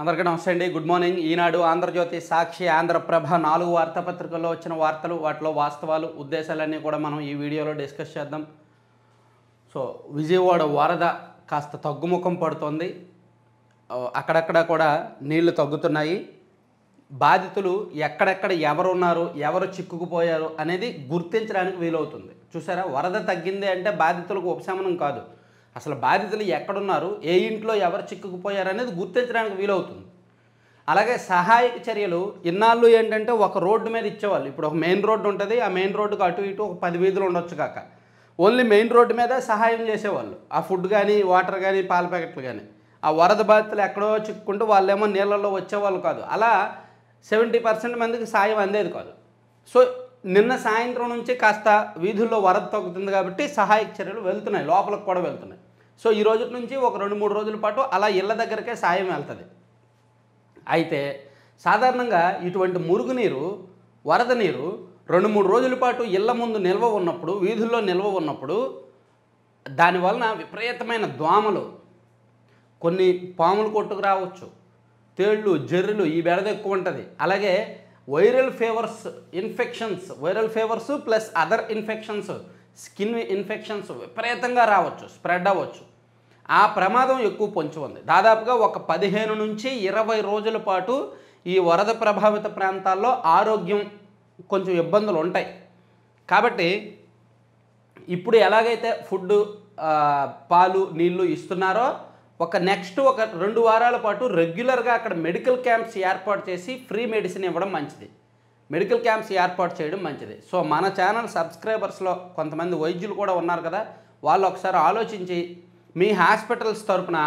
అందరికీ నమస్తే అండి. Good morning. ఈనాడు, ఆంధ్రజ్యోతి, సాక్షి, ఆంధ్రప్రభ 4 వార్తాపత్రికల్లో వచ్చిన వార్తలు, వాటిలో వాస్తవాలు, ఉద్దేశాలన్నీ కూడా మనం ఈ వీడియోలో డిస్కస్ చేద్దాం. సో విజయవాడ వరద కాస్త తగ్గుముఖం పడుతోంది. అక్కడక్కడ కూడా నీళ్లు తగ్గుతున్నాయి. బాధితులు ఎక్కడెక్కడ ఎవరున్నారు, ఎవరు చిక్కుకుపోయారు అనేది గుర్తించడానికి వీలవుతుంది. చూసారా, వరద తగ్గింది అంటే బాధితులకు ఉపశమనం కాదు, అసలు బాధితులు ఎక్కడున్నారు, ఏ ఇంట్లో ఎవరు చిక్కుకుపోయారు అనేది గుర్తించడానికి వీలవుతుంది. అలాగే సహాయక చర్యలు ఇన్నాళ్ళు ఏంటంటే ఒక రోడ్డు మీద ఇచ్చేవాళ్ళు. ఇప్పుడు ఒక మెయిన్ రోడ్డు ఉంటుంది, ఆ మెయిన్ రోడ్డుకు అటు ఇటు ఒక 10 వీధులు ఉండొచ్చు కాక, ఓన్లీ మెయిన్ రోడ్డు మీద సహాయం చేసేవాళ్ళు. ఆ ఫుడ్ కానీ, వాటర్ కానీ, పాల ప్యాకెట్లు కానీ. ఆ వరద బాధితులు ఎక్కడో చిక్కుంటూ వాళ్ళేమో నీళ్ళల్లో వచ్చేవాళ్ళు కాదు. అలా 70% మందికి సాయం అందేది కాదు. సో నిన్న సాయంత్రం నుంచి కాస్త వీధుల్లో వరద తగ్గుతుంది కాబట్టి సహాయక చర్యలు వెళ్తున్నాయి, లోపలికి కూడా వెళ్తున్నాయి. సో ఈ రోజు నుంచి ఒక 2-3 రోజుల పాటు అలా ఇళ్ళ దగ్గరకే సాయం వెళ్తుంది. అయితే సాధారణంగా ఇటువంటి మురుగునీరు, వరద నీరు 2-3 రోజుల పాటు ఇళ్ల ముందు నిల్వ ఉన్నప్పుడు, వీధుల్లో నిల్వ ఉన్నప్పుడు దానివలన విపరీతమైన దోమలు, కొన్ని పాములు కొట్టుకు రావచ్చు, తేళ్ళు, జర్రులు, ఈ బెడద ఎక్కువ ఉంటుంది. అలాగే viral fevers plus other infections, skin infections విపరీతంగా రావచ్చు, స్ప్రెడ్ అవ్వచ్చు. ఆ ప్రమాదం ఎక్కువ పొంచి ఉంది. దాదాపుగా ఒక 15 నుంచి 20 రోజుల పాటు ఈ వరద ప్రభావిత ప్రాంతాల్లో ఆరోగ్యం కొంచెం ఇబ్బందులు ఉంటాయి. కాబట్టి ఇప్పుడు ఎలాగైతే ఫుడ్, పాలు, నీళ్లు ఇస్తున్నారో నెక్స్ట్ ఒక 2 వారాల పాటు రెగ్యులర్గా అక్కడ మెడికల్ క్యాంప్స్ ఏర్పాటు చేసి ఫ్రీ మెడిసిన్ ఇవ్వడం మంచిది. మెడికల్ క్యాంప్స్ ఏర్పాటు చేయడం మంచిది. సో మన ఛానల్ సబ్స్క్రైబర్స్లో కొంతమంది వైద్యులు కూడా ఉన్నారు కదా, వాళ్ళు ఒకసారి ఆలోచించి మీ హాస్పిటల్స్ తరపున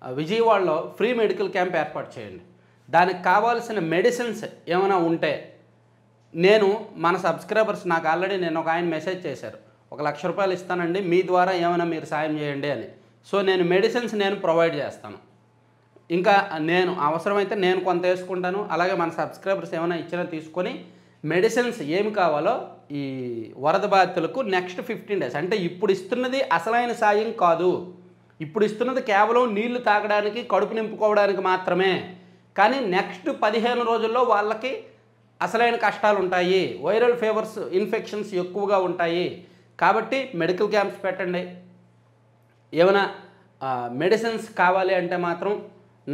విజయవాడలో ఫ్రీ మెడికల్ క్యాంప్ ఏర్పాటు చేయండి. దానికి కావాల్సిన మెడిసిన్స్ ఏమైనా ఉంటే మన సబ్స్క్రైబర్స్ నాకు ఆల్రెడీ ఒక ఆయన మెసేజ్ చేశారు, 1 లక్ష రూపాయలు ఇస్తానండి, మీ ద్వారా ఏమైనా మీరు సాయం చేయండి అని. సో మెడిసిన్స్ ప్రొవైడ్ చేస్తాను. ఇంకా అవసరమైతే కొంత వేసుకుంటాను. అలాగే మన సబ్స్క్రైబర్స్ ఏమైనా ఇచ్చినా తీసుకొని మెడిసిన్స్ ఏమి కావాలో ఈ వరద బాధితులకు నెక్స్ట్ 15 డేస్, అంటే ఇప్పుడు ఇస్తున్నది అసలైన సాయం కాదు, ఇప్పుడు ఇస్తున్నది కేవలం నీళ్లు తాగడానికి, కడుపు నింపుకోవడానికి మాత్రమే. కానీ నెక్స్ట్ 15 రోజుల్లో వాళ్ళకి అసలైన కష్టాలు ఉంటాయి, వైరల్ ఫీవర్స్, ఇన్ఫెక్షన్స్ ఎక్కువగా ఉంటాయి. కాబట్టి మెడికల్ క్యాంప్స్ పెట్టండి. ఏమైనా మెడిసిన్స్ కావాలి అంటే మాత్రం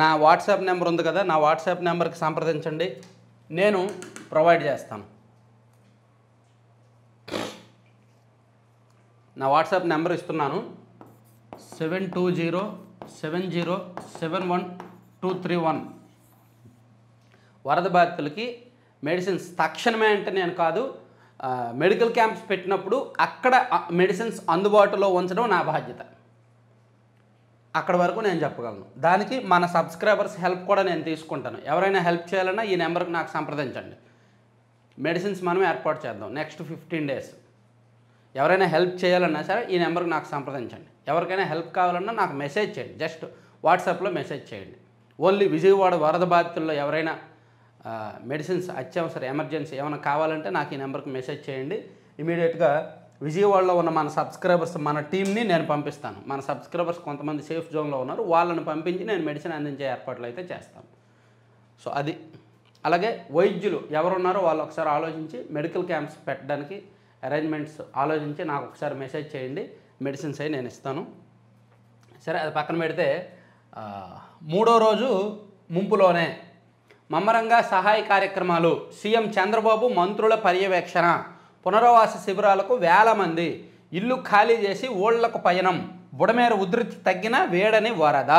నా వాట్సాప్ నెంబర్ ఉంది కదా, నా వాట్సాప్ నెంబర్కి సంప్రదించండి, నేను ప్రొవైడ్ చేస్తాను. నా వాట్సాప్ నెంబర్ ఇస్తున్నాను, 7207071231. వరద బాధితులకి మెడిసిన్స్ తక్షణమే అంటే నేను కాదు, మెడికల్ క్యాంప్స్ పెట్టినప్పుడు అక్కడ మెడిసిన్స్ అందుబాటులో ఉంచడం నా బాధ్యత. అక్కడ వరకు నేను చెప్పగలను. దానికి మన సబ్స్క్రైబర్స్ హెల్ప్ కూడా నేను తీసుకుంటాను. ఎవరైనా హెల్ప్ చేయాలన్నా ఈ నెంబర్కి నాకు సంప్రదించండి, మెడిసిన్స్ మనం ఏర్పాటు చేద్దాం నెక్స్ట్ 15 డేస్. ఎవరైనా హెల్ప్ చేయాలన్నా సరే ఈ నెంబర్కి నాకు సంప్రదించండి. ఎవరికైనా హెల్ప్ కావాలన్నా నాకు మెసేజ్ చేయండి, జస్ట్ వాట్సాప్లో మెసేజ్ చేయండి. ఓన్లీ విజయవాడ వరద బాధితుల్లో ఎవరైనా మెడిసిన్స్ అత్యవసర ఎమర్జెన్సీ ఏమైనా కావాలంటే నాకు ఈ నెంబర్కి మెసేజ్ చేయండి. ఇమీడియట్గా విజయవాడలో ఉన్న మన సబ్స్క్రైబర్స్, మన టీంని నేను పంపిస్తాను. మన సబ్స్క్రైబర్స్ కొంతమంది సేఫ్ జోన్లో ఉన్నారు, వాళ్ళని పంపించి నేను మెడిసిన్ అందించే ఏర్పాట్లు అయితే చేస్తాను. సో అది. అలాగే వైద్యులు ఎవరున్నారో వాళ్ళు ఒకసారి ఆలోచించి మెడికల్ క్యాంప్స్ పెట్టడానికి అరేంజ్మెంట్స్ ఆలోచించి నాకు ఒకసారి మెసేజ్ చేయండి, మెడిసిన్స్ అవి నేను ఇస్తాను. సరే, అది పక్కన పెడితే 3వ రోజు ముంపులోనే మమ్మరంగా సహాయ కార్యక్రమాలు. సీఎం చంద్రబాబు మంత్రుల పర్యవేక్షణ. పునరావాస శిబిరాలకు వేల మంది, ఇల్లు ఖాళీ చేసి ఊళ్లకు పయనం. బుడమేరు ఉధృతి తగ్గిన వేడని వరద.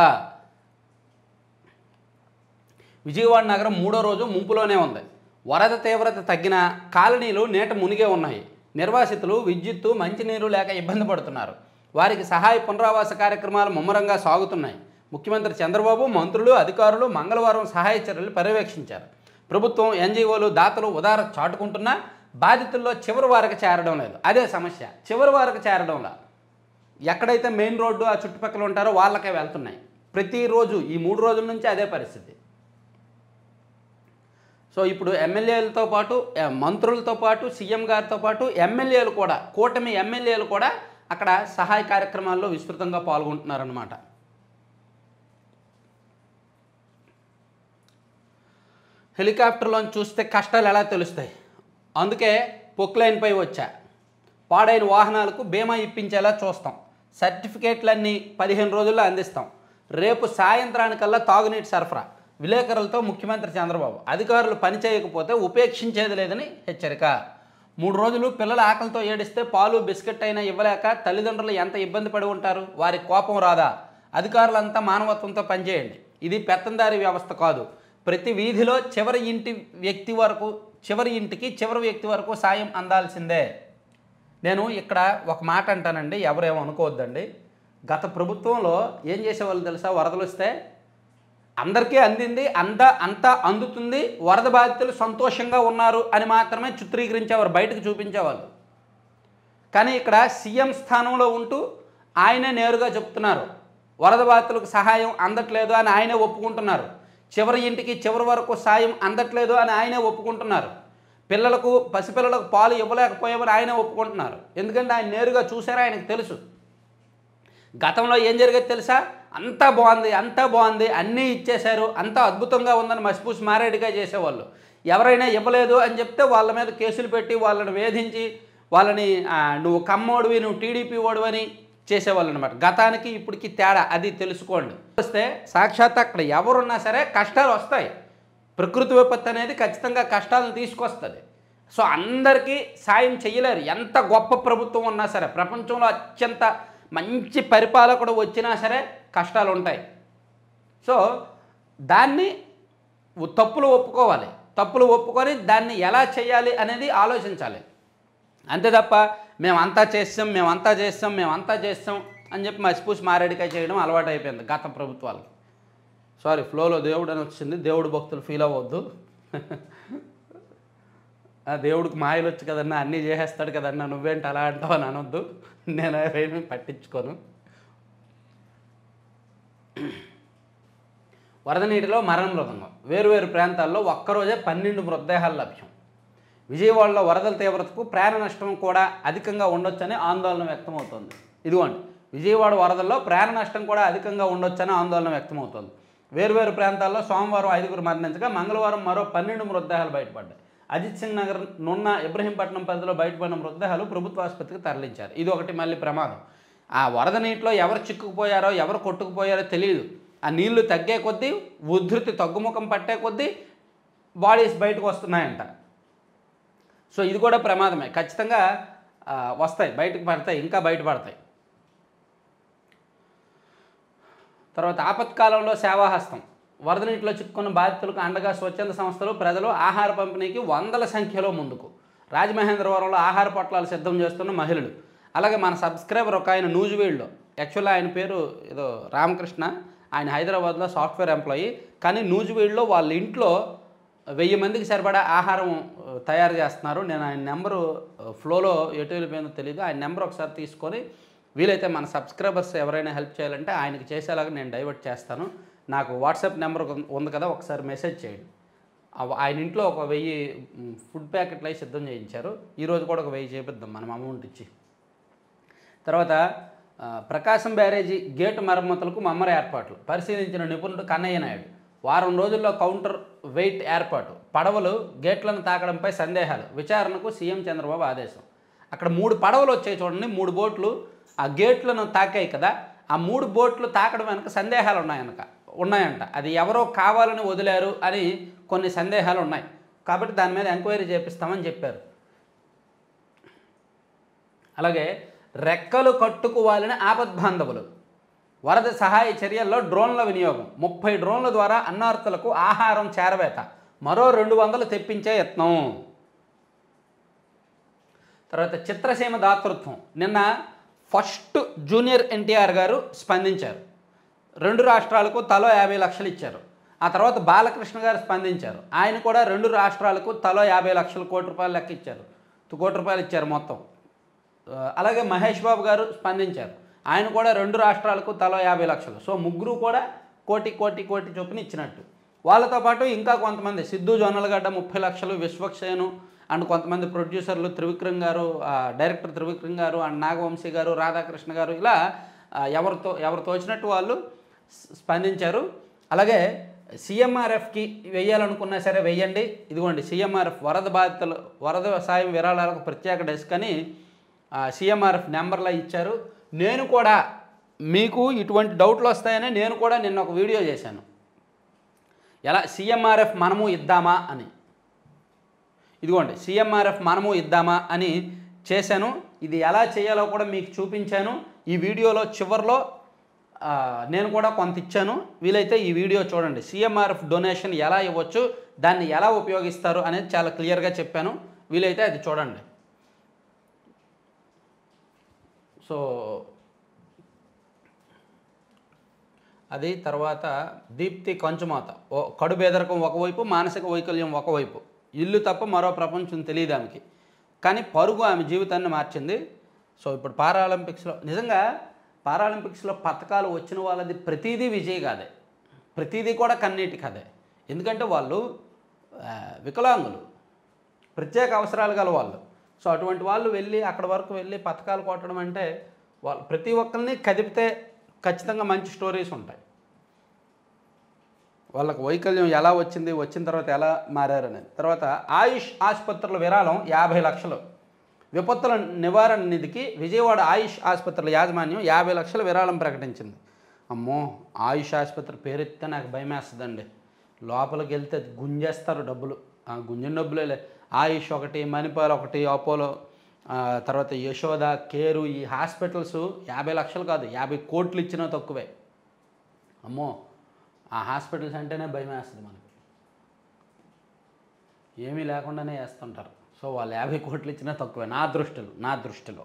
విజయవాడ నగరం 3వ రోజు ముంపులోనే ఉంది. వరద తీవ్రత తగ్గిన కాలనీలు నీట మునిగే ఉన్నాయి. నిర్వాసితులు విద్యుత్తు, మంచినీరు లేక ఇబ్బంది పడుతున్నారు. వారికి సహాయ పునరావాస కార్యక్రమాలు ముమ్మరంగా సాగుతున్నాయి. ముఖ్యమంత్రి చంద్రబాబు, మంత్రులు, అధికారులు మంగళవారం సహాయ చర్యలు పర్యవేక్షించారు. ప్రభుత్వం, ఎన్జీఓలు, దాతలు ఉదార చాటుకుంటున్నా బాధితుల్లో చివరి వారికి చేరడం లేదు. అదే సమస్య, చివరి వారికి చేరడంలా. ఎక్కడైతే మెయిన్ రోడ్డు ఆ చుట్టుపక్కల ఉంటారో వాళ్ళకే వెళ్తున్నాయి. ప్రతిరోజు ఈ 3 రోజుల నుంచి అదే పరిస్థితి. సో ఇప్పుడు ఎమ్మెల్యేలతో పాటు, మంత్రులతో పాటు, సీఎం గారితో పాటు ఎమ్మెల్యేలు కూడా, కూటమి ఎమ్మెల్యేలు కూడా అక్కడ సహాయ కార్యక్రమాల్లో విస్తృతంగా పాల్గొంటున్నారన్నమాట. హెలికాప్టర్లోని చూస్తే కష్టాలు ఎలా తెలుస్తాయి. అందుకే పొక్లైన్పై వచ్చా. పాడైన వాహనాలకు బీమా ఇప్పించేలా చూస్తాం. సర్టిఫికేట్లన్నీ 15 రోజుల్లో అందిస్తాం. రేపు సాయంత్రానికల్లా తాగునీటి సరఫరా. విలేకరులతో ముఖ్యమంత్రి చంద్రబాబు. అధికారులు పని చేయకపోతే ఉపేక్షించేది లేదని హెచ్చరిక. 3 రోజులు పిల్లల ఆకలితో ఏడిస్తే పాలు బిస్కెట్ అయినా ఇవ్వలేక తల్లిదండ్రులు ఎంత ఇబ్బంది పడి ఉంటారు. వారి కోపం రాదా? అధికారులంతా మానవత్వంతో పనిచేయండి. ఇది పెత్తందారీ వ్యవస్థ కాదు. ప్రతి వీధిలో చివరి ఇంటికి చివరి వ్యక్తి వరకు సాయం అందాల్సిందే. నేను ఇక్కడ ఒక మాట అంటానండి, ఎవరేమో అనుకోవద్దండి. గత ప్రభుత్వంలో ఏం చేసేవాళ్ళు తెలుసా? వరదలు వస్తే అందరికీ అందింది, అంతా అందుతుంది, వరద బాధితులు సంతోషంగా ఉన్నారు అని మాత్రమే చిత్రీకరించేవారు, బయటకు చూపించేవాళ్ళు. కానీ ఇక్కడ సీఎం స్థానంలో ఉంటూ ఆయనే నేరుగా చెప్తున్నారు వరద బాధితులకు సహాయం అందట్లేదు అని ఆయనే ఒప్పుకుంటున్నారు. చివరి ఇంటికి చివరి వరకు సాయం అందట్లేదు అని ఆయనే ఒప్పుకుంటున్నారు. పసిపిల్లలకు పాలు ఇవ్వలేకపోయామని ఆయనే ఒప్పుకుంటున్నారు. ఎందుకంటే ఆయన నేరుగా చూసారా, ఆయనకు తెలుసు. గతంలో ఏం జరిగేది తెలుసా? అంతా బాగుంది, అన్నీ ఇచ్చేశారు, అంతా అద్భుతంగా ఉందని మసిపూసి మారేడుగా చేసేవాళ్ళు. ఎవరైనా ఇవ్వలేదు అని చెప్తే వాళ్ళ మీద కేసులు పెట్టి వాళ్ళని వేధించి వాళ్ళని నువ్వు కమ్మోడివి, నువ్వు టీడీపీ ఓడివి అని చేసేవాళ్ళు అనమాట. గతానికి ఇప్పటికి తేడా అది తెలుసుకోండి. వస్తే సాక్షాత్ అక్కడ ఎవరున్నా సరే కష్టాలు వస్తాయి. ప్రకృతి విపత్తు అనేది ఖచ్చితంగా కష్టాలను తీసుకొస్తుంది. సో అందరికీ సాయం చేయలేరు. ఎంత గొప్ప ప్రభుత్వం ఉన్నా సరే, ప్రపంచంలో అత్యంత మంచి పరిపాలకుడు వచ్చినా సరే కష్టాలు ఉంటాయి. సో దాన్ని తప్పులు ఒప్పుకొని దాన్ని ఎలా చేయాలి అనేది ఆలోచించాలి. అంతే తప్ప మేమంతా చేస్తాం అని చెప్పి మసిపూసి మారేడికాయ చేయడం అలవాటు అయిపోయింది గత ప్రభుత్వాలకి. సారీ, ఫ్లోలో దేవుడు అని వచ్చింది, దేవుడు భక్తులు ఫీల్ అవ్వద్దు. దేవుడికి మాయలు వచ్చు కదన్నా, అన్నీ చేసేస్తాడు కదన్నా, నువ్వేంటి అలా అంటావు అని అనొద్దు. నేను ఏమీ పట్టించుకోను. వరద నీటిలో మరణ మృదంగం. వేరువేరు ప్రాంతాల్లో ఒక్కరోజే 12 మృతదేహాలు లభ్యం. విజయవాడలో వరదల తీవ్రతకు ప్రాణ నష్టం కూడా అధికంగా ఉండొచ్చని ఆందోళన వ్యక్తమవుతోంది. ఇదిగోండి, విజయవాడ వరదల్లో ప్రాణ నష్టం కూడా అధికంగా ఉండొచ్చని ఆందోళన వ్యక్తమవుతోంది. వేరువేరు ప్రాంతాల్లో సోమవారం 5 మరణించగా మంగళవారం మరో 12 మృతదేహాలు బయటపడ్డాయి. అజిత్ సింగ్ నగర్ నున్న ఇబ్రహీంపట్నం పరిధిలో బయటపడిన మృతదేహాలు ప్రభుత్వ ఆసుపత్రికి తరలించారు. ఇది ఒకటి మళ్ళీ ప్రమాదం. ఆ వరద నీటిలో ఎవరు చిక్కుకుపోయారో ఎవరు కొట్టుకుపోయారో తెలియదు. ఆ నీళ్లు తగ్గే కొద్దీ, ఉధృతి తగ్గుముఖం పట్టే కొద్దీ బాడీస్ బయటకు వస్తున్నాయంట. సో ఇది కూడా ప్రమాదమే. ఖచ్చితంగా వస్తాయి, బయటకు పడతాయి, ఇంకా బయటపడతాయి. తర్వాత ఆపత్కాలంలో సేవాహస్తం. వరద నీటిలో చిక్కుకున్న బాధితులకు అండగా స్వచ్ఛంద సంస్థలు, ప్రజలు ఆహార పంపిణీకి వందల సంఖ్యలో ముందుకు. రాజమహేంద్రవరంలో ఆహార పొట్లాలు సిద్ధం చేస్తున్న మహిళలు. అలాగే మన సబ్స్క్రైబర్ ఒక ఆయన నూజివీడులో, యాక్చువల్గా ఆయన పేరు ఏదో రామకృష్ణ, ఆయన హైదరాబాద్లో సాఫ్ట్వేర్ ఎంప్లాయీ, కానీ నూజివీడులో వాళ్ళ ఇంట్లో 1000 మందికి సరిపడా ఆహారం తయారు చేస్తున్నారు. నేను ఆయన నెంబరు ఫ్లోలో ఎటు వెళ్ళిపోయిందో తెలియదు. ఆయన నెంబర్ ఒకసారి తీసుకొని వీలైతే మన సబ్స్క్రైబర్స్ ఎవరైనా హెల్ప్ చేయాలంటే ఆయనకి చేసేలాగా నేను డైవర్ట్ చేస్తాను. నాకు వాట్సాప్ నెంబర్ ఉంది కదా, ఒకసారి మెసేజ్ చేయండి. ఆయన ఇంట్లో ఒక 1000 ఫుడ్ ప్యాకెట్లు అయి సిద్ధం చేయించారు. ఈరోజు కూడా ఒక 1000 చేపిద్దాం మనం అమౌంట్ ఇచ్చి. తర్వాత ప్రకాశం బ్యారేజీ గేటు మరమ్మతులకు మమ్మర ఏర్పాట్లు పరిశీలించిన నిపుణుడు కన్నయ్య నాయుడు. వారం రోజుల్లో కౌంటర్ వెయిట్ ఏర్పాటు. పడవలు గేట్లను తాకడంపై సందేహాలు. విచారణకు సీఎం చంద్రబాబు ఆదేశం. అక్కడ 3 పడవలు వచ్చాయి చూడండి, 3 బోట్లు ఆ గేట్లను తాకాయి కదా. ఆ 3 బోట్లు తాకడం వెనక సందేహాలు ఉన్నాయంట. అది ఎవరో కావాలని వదిలారు అని కొన్ని సందేహాలు ఉన్నాయి. కాబట్టి దాని మీద ఎంక్వైరీ చేపిస్తామని చెప్పారు. అలాగే రెక్కలు కట్టుకోవాలని ఆపద్బాంధవులు. వరద సహాయ చర్యల్లో డ్రోన్ల వినియోగం. 30 డ్రోన్ల ద్వారా అన్నార్తులకు ఆహారం చేరవేత. మరో 200 తెప్పించే యత్నం. తర్వాత చిత్రసీమ దాతృత్వం. నిన్న ఫస్ట్ జూనియర్ ఎన్టీఆర్ గారు స్పందించారు. 2 రాష్ట్రాలకు తలో 50 లక్షలు ఇచ్చారు. ఆ తర్వాత బాలకృష్ణ గారు స్పందించారు. ఆయన కూడా 2 రాష్ట్రాలకు తలో 50 లక్షల కోటి రూపాయలు లెక్క ఇచ్చారు. కోటి రూపాయలు ఇచ్చారు మొత్తం. అలాగే మహేష్ బాబు గారు స్పందించారు. ఆయన కూడా 2 రాష్ట్రాలకు తలో 50 లక్షలు. సో ముగ్గురు కూడా కోటి చొప్పున ఇచ్చినట్టు. వాళ్ళతో పాటు ఇంకా కొంతమంది సిద్ధు జొన్నలగడ్డ 30 లక్షలు, విశ్వక్సేను అండ్ కొంతమంది ప్రొడ్యూసర్లు, త్రివిక్రమ్ గారు, డైరెక్టర్ త్రివిక్రమ్ గారు అండ్ నాగవంశీ గారు, రాధాకృష్ణ గారు, ఇలా ఎవరు తోచినట్టు వాళ్ళు స్పందించారు. అలాగే సీఎంఆర్ఎఫ్కి వెయ్యాలనుకున్నా సరే వెయ్యండి. ఇదిగోండి సీఎంఆర్ఎఫ్ వరద సాయం విరాళాలకు ప్రత్యేక డెస్క్ అని సీఎంఆర్ఎఫ్ నెంబర్లో ఇచ్చారు. నేను కూడా మీకు ఇటువంటి డౌట్లు వస్తాయని నేను కూడా నిన్న ఒక వీడియో చేశాను, ఎలా సీఎంఆర్ఎఫ్ మనము ఇద్దామా అని. ఇదిగోండి సీఎంఆర్ఎఫ్ మనము ఇద్దామా అని చేశాను. ఇది ఎలా చేయాలో కూడా మీకు చూపించాను. ఈ వీడియోలో చివరిలో నేను కూడా కొంత ఇచ్చాను. వీలైతే ఈ వీడియో చూడండి. సీఎంఆర్ఎఫ్ డొనేషన్ ఎలా ఇవ్వచ్చు, దాన్ని ఎలా ఉపయోగిస్తారు అనేది చాలా క్లియర్గా చెప్పాను. వీలైతే అది చూడండి. సో అది తర్వాత దీప్తి కంచుమాత, కడు బేదరకం ఒకవైపు, మానసిక వైకల్యం ఒకవైపు, ఇల్లు తప్ప మరో ప్రపంచం తెలియదు ఆమెకి, కానీ పరుగు ఆమె జీవితాన్ని మార్చింది. సో ఇప్పుడు పారాలింపిక్స్లో నిజంగా పారాలింపిక్స్లో పథకాలు వచ్చిన వాళ్ళది ప్రతిదీ విజయ్ కాదే, ప్రతిదీ కూడా కన్నీటి కథే. ఎందుకంటే వాళ్ళు వికలాంగులు, ప్రత్యేక అవసరాలు గల వాళ్ళు. సో అటువంటి వాళ్ళు వెళ్ళి అక్కడ వరకు వెళ్ళి పథకాలు కొట్టడం అంటే వాళ్ళు ప్రతి ఒక్కరిని కదిపితే ఖచ్చితంగా మంచి స్టోరీస్ ఉంటాయి. వాళ్ళకు వైకల్యం ఎలా వచ్చింది, వచ్చిన తర్వాత ఎలా మారారనేది. తర్వాత ఆయుష్ ఆసుపత్రుల విరాళం 50 లక్షలు. విపత్తుల నివారణ నిధికి విజయవాడ ఆయుష్ ఆసుపత్రుల యాజమాన్యం 50 లక్షల విరాళం ప్రకటించింది. అమ్మో, ఆయుష్ ఆసుపత్రి పేరెత్తే నాకు భయం వేస్తుందండి. లోపలికి వెళ్తే గుంజేస్తారు డబ్బులు. గుంజిన డబ్బులే. ఆయుష్ ఒకటి, మణిపాల్ ఒకటి, అపోలో, తర్వాత యశోద, కేరు, ఈ హాస్పిటల్స్ 50 లక్షలు కాదు 50 కోట్లు ఇచ్చినా తక్కువే. అమ్మో, ఆ హాస్పిటల్స్ అంటేనే భయం వేస్తుంది మనకి. ఏమీ లేకుండానే వేస్తుంటారు. సో వాళ్ళు 50 కోట్లు ఇచ్చినా తక్కువే నా దృష్టిలో.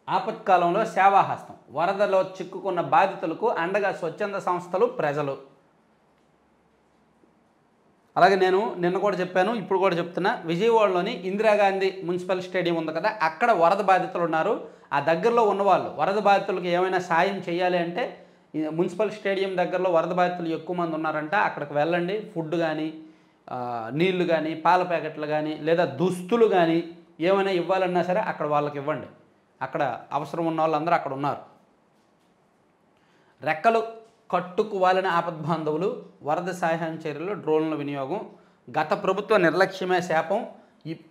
ఆపత్కాలంలో సేవాహస్తం. వరదలో చిక్కుకున్న బాధితులకు అండగా స్వచ్ఛంద సంస్థలు, ప్రజలు. అలాగే నేను నిన్న కూడా చెప్పాను, ఇప్పుడు కూడా చెప్తున్నా, విజయవాడలోని ఇందిరాగాంధీ మున్సిపల్ స్టేడియం ఉంది కదా, అక్కడ వరద బాధితులు ఉన్నారు. ఆ దగ్గరలో ఉన్నవాళ్ళు వరద బాధితులకు ఏమైనా సాయం చేయాలి అంటే మున్సిపల్ స్టేడియం దగ్గరలో వరద బాధితులు ఎక్కువ మంది ఉన్నారంట, అక్కడికి వెళ్ళండి. ఫుడ్ కానీ, నీళ్లు కానీ, పాల ప్యాకెట్లు కానీ, లేదా దుస్తులు కానీ ఏమైనా ఇవ్వాలన్నా సరే అక్కడ వాళ్ళకి ఇవ్వండి. అక్కడ అవసరం ఉన్న వాళ్ళందరూ అక్కడ ఉన్నారు. రెక్కలు కట్టుకు వాలిన ఆపద్బాంధవులు, వరద సహాయం చర్యలు, డ్రోన్ల వినియోగం. గత ప్రభుత్వ నిర్లక్ష్యమే శాపం.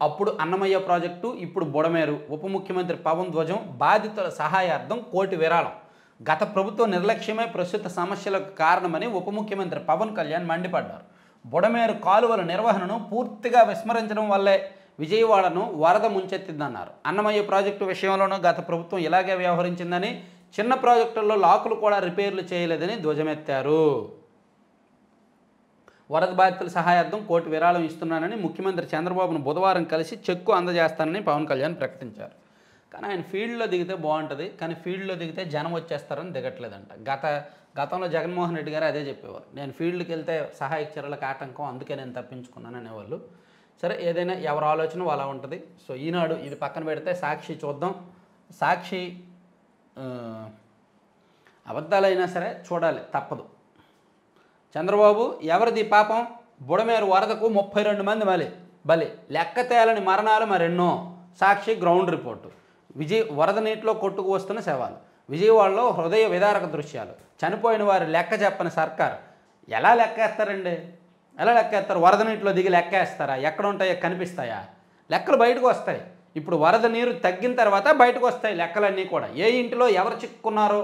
అప్పుడు అన్నమయ్య ప్రాజెక్టు, ఇప్పుడు బుడమేరు. ఉప ముఖ్యమంత్రి పవన్ ధ్వజం. బాధితుల సహాయార్థం 1 కోటి విరాళం. గత ప్రభుత్వ నిర్లక్ష్యమే ప్రస్తుత సమస్యలకు కారణమని ఉప ముఖ్యమంత్రి పవన్ కళ్యాణ్ మండిపడ్డారు. బుడమేరు కాలువల నిర్వహణను పూర్తిగా విస్మరించడం వల్లే విజయవాడను వరద ముంచెత్తిందన్నారు. అన్నమయ్య ప్రాజెక్టు విషయంలోనూ గత ప్రభుత్వం ఇలాగే వ్యవహరించిందని, చిన్న ప్రాజెక్టుల్లో లాకులు కూడా రిపేర్లు చేయలేదని ధ్వజమెత్తారు. వరద బాధితుల సహాయార్థం 1 కోటి విరాళం ఇస్తున్నానని ముఖ్యమంత్రి చంద్రబాబును బుధవారం కలిసి చెక్కు అందజేస్తానని పవన్ కళ్యాణ్ ప్రకటించారు. కానీ ఆయన ఫీల్డ్లో దిగితే బాగుంటుంది, కానీ ఫీల్డ్లో దిగితే జనం వచ్చేస్తారని దిగట్లేదంట. గతంలో జగన్మోహన్ రెడ్డి గారు అదే చెప్పేవారు, నేను ఫీల్డ్కి వెళ్తే సహాయక చర్యలకు ఆటంకం, అందుకే నేను తప్పించుకున్నాను అనేవాళ్ళు. సరే, ఏదైనా ఎవరి ఆలోచన అలా ఉంటుంది. సో ఈనాడు ఇది పక్కన పెడితే సాక్షి చూద్దాం. సాక్షి అబద్ధాలైనా సరే చూడాలి, తప్పదు. చంద్రబాబు ఎవరిది పాపం, బుడమేరు వరదకు 32 మంది బలి, లెక్క తేలని మరణాలు మరెన్నో. సాక్షి గ్రౌండ్ రిపోర్టు. వరద నీటిలో కొట్టుకు వస్తున్న శవాలు. విజయవాడలో హృదయ విదారక దృశ్యాలు. చనిపోయిన వారి లెక్క చెప్పని సర్కార్. ఎలా లెక్కేస్తారండి? ఎలా లెక్కేస్తారు? వరద నీటిలో దిగి లెక్కేస్తారా? ఎక్కడ ఉంటాయో కనిపిస్తాయా? లెక్కలు బయటకు వస్తాయి. ఇప్పుడు వరద నీరు తగ్గిన తర్వాత బయటకు వస్తాయి లెక్కలన్నీ కూడా. ఏ ఇంటిలో ఎవరు చిక్కున్నారో,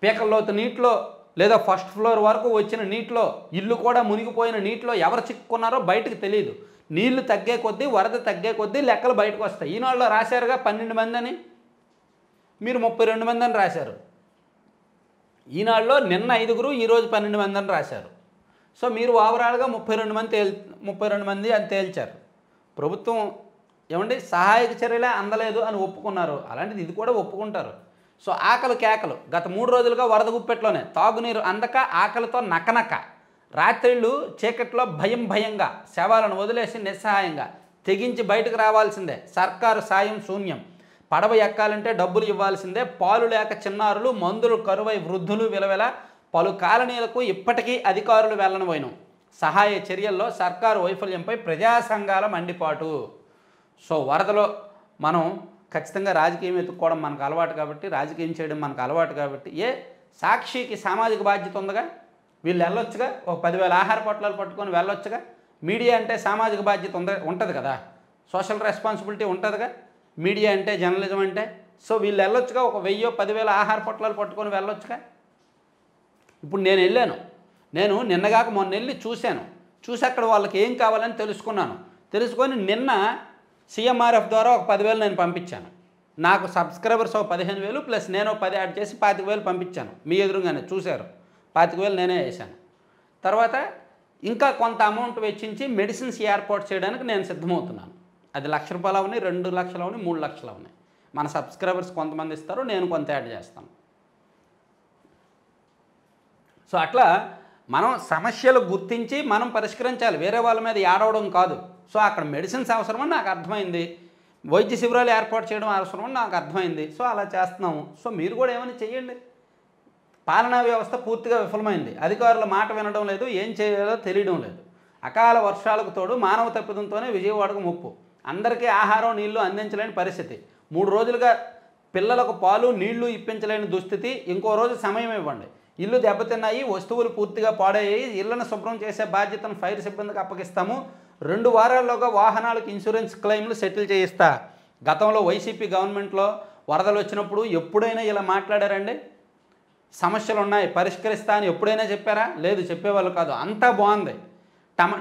పీకల్లోతు నీటిలో లేదా ఫస్ట్ ఫ్లోర్ వరకు వచ్చిన నీటిలో, ఇల్లు కూడా మునిగిపోయిన నీటిలో ఎవరు చిక్కున్నారో బయటకు తెలియదు. నీళ్లు తగ్గే కొద్దీ, వరద తగ్గే కొద్దీ లెక్కలు బయటకు వస్తాయి. ఈనాడులో రాశారుగా 12 మంది అని, మీరు 32 మంది అని రాశారు. ఈనాడులో నిన్న 5గురు, ఈరోజు 12 మంది అని రాశారు. సో మీరు ఓవరాల్గా 32 మంది అని తేల్చారు. ప్రభుత్వం ఏమండి సహాయక చర్యలే అందలేదు అని ఒప్పుకున్నారు. అలాంటిది ఇది కూడా ఒప్పుకుంటారు. సో ఆకలి కేకలు. గత 3 రోజులుగా వరద గుప్పెట్లోనే తాగునీరు అందక ఆకలితో నకనక, రాత్రిళ్ళు చీకట్లో భయంగా శవాలను వదిలేసి నిస్సహాయంగా తెగించి బయటకు రావాల్సిందే. సర్కారు సాయం శూన్యం. పడవ ఎక్కాలంటే డబ్బులు ఇవ్వాల్సిందే. పాలు లేక చిన్నారులు, మందులు కరువై వృద్ధులు విలవెల. పలు కాలనీలకు ఇప్పటికీ అధికారులు వెళ్ళనబోయినం. సహాయ చర్యల్లో సర్కారు వైఫల్యంపై ప్రజా సంఘాల మండిపాటు. సో వరదలో మనం ఖచ్చితంగా రాజకీయం ఎత్తుక్కోవడం మనకు అలవాటు కాబట్టి, రాజకీయం చేయడం మనకు అలవాటు కాబట్టి, సాక్షికి సామాజిక బాధ్యత ఉందిగా. వీళ్ళు వెళ్ళొచ్చుగా, ఒక 10,000 ఆహార పొట్లాలు పట్టుకొని వెళ్ళొచ్చుగా. మీడియా అంటే సామాజిక బాధ్యత ఉంటుంది కదా, సోషల్ రెస్పాన్సిబిలిటీ ఉంటుందిగా మీడియా అంటే, జర్నలిజం అంటే. సో వీళ్ళు వెళ్ళొచ్చుగా, ఒక 1000 10,000 ఆహార పొట్లాలు పట్టుకొని వెళ్ళొచ్చుగా. ఇప్పుడు నేను వెళ్ళాను, నేను నిన్నగాక మొన్న వెళ్ళి చూసి అక్కడ వాళ్ళకి ఏం కావాలని తెలుసుకొని నిన్న సీఎంఆర్ఎఫ్ ద్వారా ఒక 10,000 నేను పంపించాను. నాకు సబ్స్క్రైబర్స్ ఒక 15,000 ప్లస్ నేను 10 యాడ్ చేసి 25,000 పంపించాను. మీ ఎదురుగానే చూశారు, 25,000 నేనే వేశాను. తర్వాత ఇంకా కొంత అమౌంట్ వెచ్చించి మెడిసిన్స్ ఏర్పాటు చేయడానికి నేను సిద్ధమవుతున్నాను. అది ₹1,00,000 అవని, 2 లక్షలు అవని, 3 లక్షలు అవని. మన సబ్స్క్రైబర్స్ కొంతమంది ఇస్తారు, నేను కొంత యాడ్ చేస్తాను. సో అట్లా మనం సమస్యలు గుర్తించి మనం పరిష్కరించాలి, వేరే వాళ్ళ మీద ఏడవడం కాదు. సో అక్కడ మెడిసిన్స్ అవసరమని నాకు అర్థమైంది, వైద్య శిబిరాలు ఏర్పాటు చేయడం అవసరమని నాకు అర్థమైంది. సో అలా చేస్తున్నాము. సో మీరు కూడా ఏమైనా చెయ్యండి. పాలనా వ్యవస్థ పూర్తిగా విఫలమైంది, అధికారుల మాట వినడం లేదు, ఏం చేయాలో తెలియడం లేదు. అకాల వర్షాలకు తోడు మానవ తప్పిదంతోనే విజయవాడకు ముప్పు. అందరికీ ఆహారం నీళ్లు అందించలేని పరిస్థితి. 3 రోజులుగా పిల్లలకు పాలు నీళ్లు ఇప్పించలేని దుస్థితి. ఇంకో రోజు సమయం ఇవ్వండి. ఇల్లు దెబ్బతిన్నాయి, వస్తువులు పూర్తిగా పాడయ్యాయి, ఇళ్లను శుభ్రం చేసే బాధ్యతను ఫైర్ సిబ్బందికి అప్పగిస్తాము. 2 వారాల్లోగా వాహనాలకు ఇన్సూరెన్స్ క్లెయిమ్లు సెటిల్ చేయిస్తా. గతంలో వైసీపీ గవర్నమెంట్లో వరదలు వచ్చినప్పుడు ఎప్పుడైనా ఇలా మాట్లాడారండి? సమస్యలు ఉన్నాయి పరిష్కరిస్తా అని ఎప్పుడైనా చెప్పారా? లేదు, చెప్పేవాళ్ళు కాదు. అంతా బాగుంది.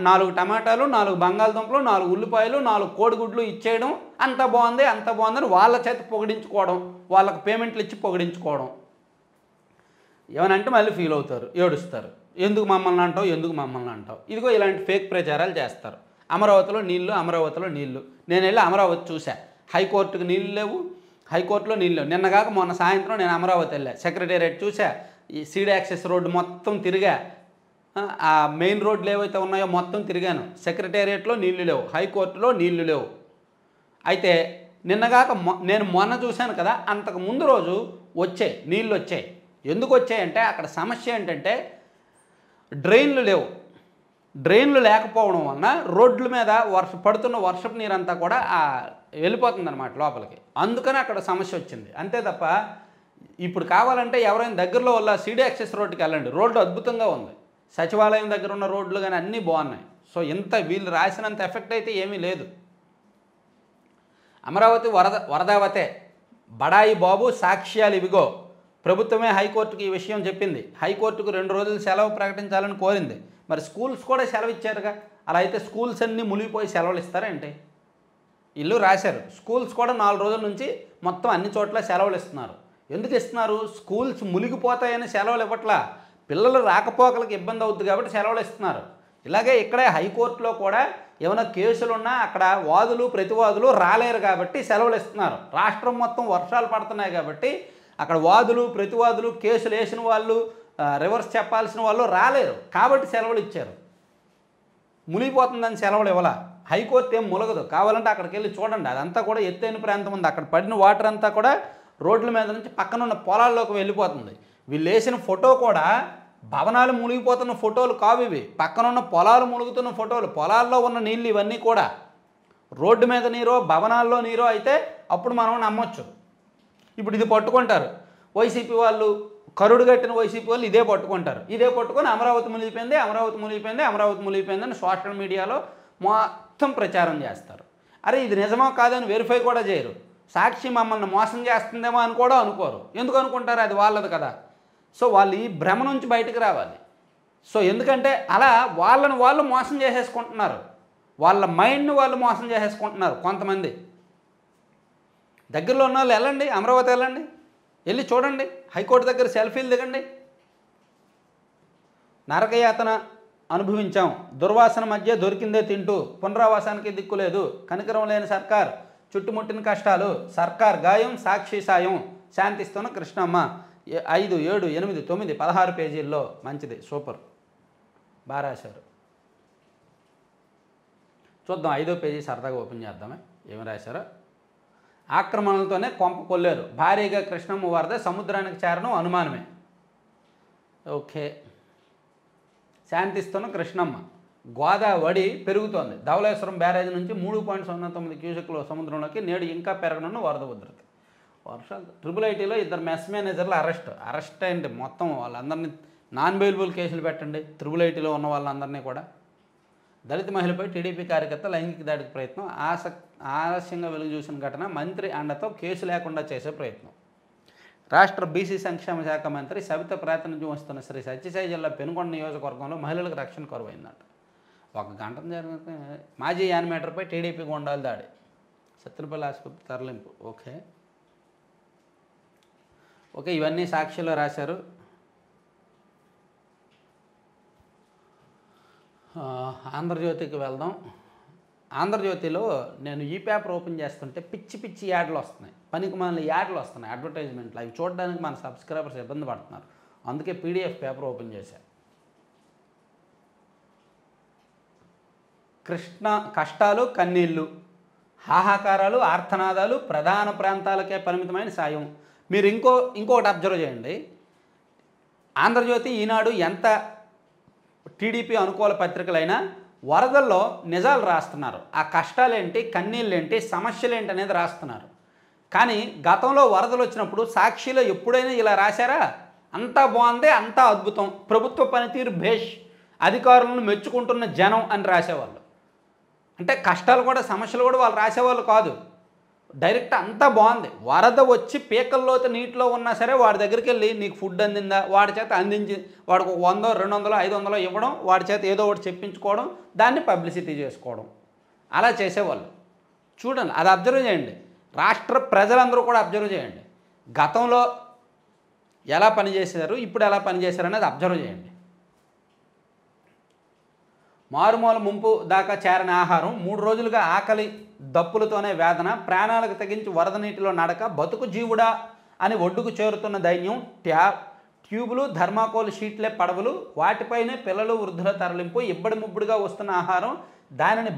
4 టమాటాలు, 4 బంగాళదుంపలు, 4 ఉల్లిపాయలు, 4 కోడిగుడ్లు ఇచ్చేయడం, అంతా బాగుందని వాళ్ళ చేత పొగిడించుకోవడం, వాళ్ళకి పేమెంట్లు ఇచ్చి పొగిడించుకోవడం. ఏమనంటే మళ్ళీ ఫీల్ అవుతారు, ఏడుస్తారు. ఎందుకు మమ్మల్ని అంటావు. ఇదిగో ఇలాంటి ఫేక్ ప్రచారాలు చేస్తారు. అమరావతిలో నీళ్లు. నేను వెళ్ళి అమరావతి చూసా, హైకోర్టుకు నీళ్ళు లేవు, హైకోర్టులో నీళ్ళు లేవు. నిన్నగాక మొన్న సాయంత్రం నేను అమరావతి వెళ్ళా, సెక్రటేరియట్ చూసా, ఈ సీడ్ యాక్సెస్ రోడ్డు మొత్తం తిరిగా, ఆ మెయిన్ రోడ్లు ఏవైతే ఉన్నాయో మొత్తం తిరిగాను. సెక్రటేరియట్లో నీళ్లు లేవు, హైకోర్టులో నీళ్లు లేవు. అయితే నిన్నగాక నేను మొన్న చూశాను కదా, అంతకు ముందు రోజు నీళ్ళు వచ్చాయి. ఎందుకు వచ్చాయంటే అక్కడ సమస్య ఏంటంటే డ్రైన్లు లేవు. డ్రైన్లు లేకపోవడం వలన రోడ్ల మీద పడుతున్న వర్షపు నీరంతా కూడా వెళ్ళిపోతుంది అన్నమాట లోపలికి. అందుకని అక్కడ సమస్య వచ్చింది. అంతే తప్ప ఇప్పుడు కావాలంటే ఎవరైనా దగ్గరలో వల్ల సీడీ యాక్సెస్ రోడ్డుకి వెళ్ళండి, రోడ్డు అద్భుతంగా ఉంది. సచివాలయం దగ్గర ఉన్న రోడ్లు కానీ అన్నీ బాగున్నాయి. సో వీళ్ళు రాసినంత ఎఫెక్ట్ అయితే ఏమీ లేదు. అమరావతి వరదావతే, బడాయి బాబు సాక్ష్యాలు ఇవిగో. ప్రభుత్వమే హైకోర్టుకు ఈ విషయం చెప్పింది. హైకోర్టుకు 2 రోజులు సెలవు ప్రకటించాలని కోరింది. మరి స్కూల్స్ కూడా సెలవు ఇచ్చారుగా. అలా అయితే స్కూల్స్ అన్నీ మునిగిపోయి సెలవులు ఇస్తారేంటి? ఇల్లు రాశారు, స్కూల్స్ కూడా 4 రోజుల నుంచి మొత్తం అన్ని చోట్ల సెలవులు ఇస్తున్నారు. ఎందుకు ఇస్తున్నారు? స్కూల్స్ మునిగిపోతాయని సెలవులు ఇవ్వట్లా, పిల్లలు రాకపోకలకు ఇబ్బంది అవుతుంది కాబట్టి సెలవులు ఇస్తున్నారు. ఇలాగే ఇక్కడే హైకోర్టులో కూడా ఏమైనా కేసులున్నా అక్కడ వాదులు ప్రతివాదులు రాలేరు కాబట్టి సెలవులు ఇస్తున్నారు. రాష్ట్రం మొత్తం వర్షాలు పడుతున్నాయి కాబట్టి అక్కడ వాదులు ప్రతివాదులు కేసులు వేసిన వాళ్ళు రివర్స్ చెప్పాల్సిన వాళ్ళు రాలేరు కాబట్టి సెలవులు ఇచ్చారు. మునిగిపోతుందని సెలవులు ఇవ్వాల. హైకోర్టు ఏం ములగదు, కావాలంటే అక్కడికి వెళ్ళి చూడండి. అదంతా కూడా ఎత్తైన ప్రాంతం ఉంది, అక్కడ పడిన వాటర్ అంతా కూడా రోడ్ల మీద నుంచి పక్కనున్న పొలాల్లోకి వెళ్ళిపోతుంది. వీళ్ళు వేసిన ఫోటో కూడా భవనాలు మునిగిపోతున్న ఫోటోలు కావు ఇవి, పక్కనున్న పొలాలు మునుగుతున్న ఫోటోలు. పొలాల్లో ఉన్న నీళ్ళు ఇవన్నీ కూడా రోడ్డు మీద నీరో భవనాల్లో నీరో అయితే అప్పుడు మనం నమ్మొచ్చు. ఇప్పుడు ఇది పట్టుకుంటారు వైసీపీ వాళ్ళు, కరుడు కట్టిన వైసీపీ వాళ్ళు ఇదే పట్టుకొని అమరావతి మునిగిపోయింది అని సోషల్ మీడియాలో మొత్తం ప్రచారం చేస్తారు. అరే ఇది నిజమో కాదని వెరిఫై కూడా చేయరు. సాక్షి మమ్మల్ని మోసం చేస్తుందేమో అని కూడా అనుకోరు. ఎందుకు అనుకుంటారు? అది వాళ్ళది కదా. సో వాళ్ళు ఈ భ్రమ నుంచి బయటకు రావాలి. సో ఎందుకంటే అలా వాళ్ళు మోసం చేసేసుకుంటున్నారు, వాళ్ళ మైండ్ని వాళ్ళు మోసం చేసేసుకుంటున్నారు. కొంతమంది దగ్గరలో ఉన్న వాళ్ళు వెళ్ళండి, అమరావతి వెళ్ళండి, వెళ్ళి చూడండి, హైకోర్టు దగ్గర సెల్ఫీలు దిగండి. నరకయాతన అనుభవించాం, దుర్వాసన మధ్య దొరికిందే తింటూ, పునరావాసానికి దిక్కులేదు, కనికరం లేని సర్కార్, చుట్టుముట్టిన కష్టాలు, సర్కార్ గాయం సాక్షి సాయం, శాంతిస్తున్న కృష్ణమ్మ. 5, 7, 8, 9, 16 పేజీల్లో మంచిది, సూపర్, బాగా రాశారు. చూద్దాం 5వ పేజీ సరదాగా ఓపెన్ చేద్దామే ఏమి రాశారో. ఆక్రమణలతోనే కొంప కొల్లేరు, భారీగా కృష్ణమ్మ వరద సముద్రానికి చేరడం అనుమానమే. ఓకే. శాంతిస్తున్న కృష్ణమ్మ, గోదావరి పెరుగుతోంది, ధవళేశ్వరం బ్యారేజ్ నుంచి 3.09 క్యూసెక్ల సముద్రంలోకి, నేడు ఇంకా పెరగనున్న వరద ఉధృతి. వర్షాలు. IIITలో 2 మెస్ మేనేజర్లు అరెస్ట్ ఏంటి మొత్తం వాళ్ళందరినీ నాన్ బెయిలబుల్ కేసులు పెట్టండి త్రిబుల్ ఐటీలో ఉన్న వాళ్ళందరినీ కూడా. దళిత మహిళపై టీడీపీ కార్యకర్త లైంగిక దాడికి ప్రయత్నం, ఆలస్యంగా వెలుగు చూసిన ఘటన, మంత్రి అండతో కేసు లేకుండా చేసే ప్రయత్నం. రాష్ట్ర బీసీ సంక్షేమ శాఖ మంత్రి సబిత ప్రాతినిధ్యం వస్తున్న శ్రీ సత్యసాయి జిల్లా పెనుగొండ నియోజకవర్గంలో మహిళలకు రక్షణ కరువైందట. 1 గంట జరిగిన మాజీ యానిమేటర్పై టీడీపీ గుండాలు దాడి, సత్తులపల్లి ఆసుపత్రి తరలింపు. ఓకే ఇవన్నీ సాక్షిలో రాశారు. ఆంధ్రజ్యోతికి వెళ్దాం. ఆంధ్రజ్యోతిలో నేను ఈ పేపర్ ఓపెన్ చేస్తుంటే పిచ్చి యాడ్లు వస్తున్నాయి, పనికి మన యాడ్లు వస్తున్నాయి, అడ్వర్టైజ్మెంట్లు. అవి చూడడానికి మన సబ్స్క్రైబర్స్ ఇబ్బంది పడుతున్నారు. అందుకే పీడిఎఫ్ పేపర్ ఓపెన్ చేశాను. కష్టాలు కన్నీళ్ళు, హాహాకారాలు ఆర్తనాదాలు, ప్రధాన ప్రాంతాలకే పరిమితమైన సాయం. మీరు ఇంకొకటి అబ్జర్వ్ చేయండి. ఆంధ్రజ్యోతి, ఈనాడు ఎంత టీడీపీ అనుకూల పత్రికలైనా వరదల్లో నిజాలు రాస్తున్నారు. ఆ కష్టాలేంటి, కన్నీళ్ళేంటి, సమస్యలేంటి అనేది రాస్తున్నారు. కానీ గతంలో వరదలు వచ్చినప్పుడు సాక్షిలో ఎప్పుడైనా ఇలా రాశారా? అంతా బాగుంది, అంతా అద్భుతం, ప్రభుత్వ పనితీరు భేష్, అధికారులను మెచ్చుకుంటున్న జనం అని రాసేవాళ్ళు. అంటే కష్టాలు కూడా సమస్యలు కూడా వాళ్ళు రాసేవాళ్ళు కాదు. డైరెక్ట్ అంతా బాగుంది, వరద వచ్చి పీకల్లోతో నీటిలో ఉన్నా సరే వాడి దగ్గరికి వెళ్ళి నీకు ఫుడ్ అందిందా, వాడి చేత అందించి వాడికి 100, 200, 500 ఇవ్వడం, వాడి చేత ఏదో ఒకటి చెప్పించుకోవడం, దాన్ని పబ్లిసిటీ చేసుకోవడం, అలా చేసేవాళ్ళు. చూడండి, అది అబ్జర్వ్ చేయండి. రాష్ట్ర ప్రజలందరూ కూడా అబ్జర్వ్ చేయండి. గతంలో ఎలా పనిచేశారు, ఇప్పుడు ఎలా పనిచేశారు అనేది అబ్జర్వ్ చేయండి. మారుమూల ముంపు దాకా చేరని ఆహారం, 3 రోజులుగా ఆకలి దప్పులతోనే వేదన, ప్రాణాలకు తెగించి వరద నీటిలో నడక, బతుకు జీవుడా అని ఒడ్డుకు చేరుతున్న దైన్యం, ట్యూబులు, థర్మాకోల్ షీట్లే పడవలు, వాటిపైనే పిల్లలు వృద్ధుల తరలింపు, ఇబ్బడి ముబ్బడిగా వస్తున్న ఆహారం, దానిని